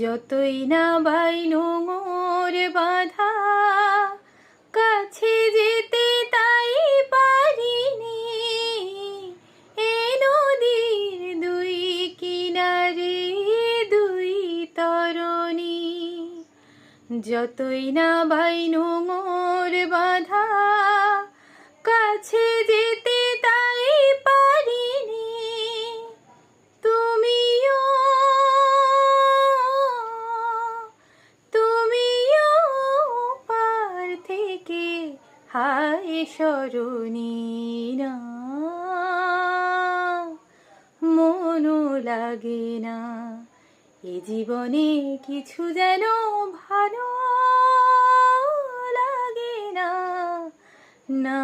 যতই না ভাই নোঙর বাঁধা, কাছে যেতে তাই পারিনি। এ নদীর দুই কিনারে দুই তরণী, যতই না ভাই নোঙর বাঁধা, কাছে যেতে তাই পারিনি। তুমিও পার থেকে হায় সরণী না, মনও লাগে না এ জীবনে কিছু যেন ভালো লাগে না, না।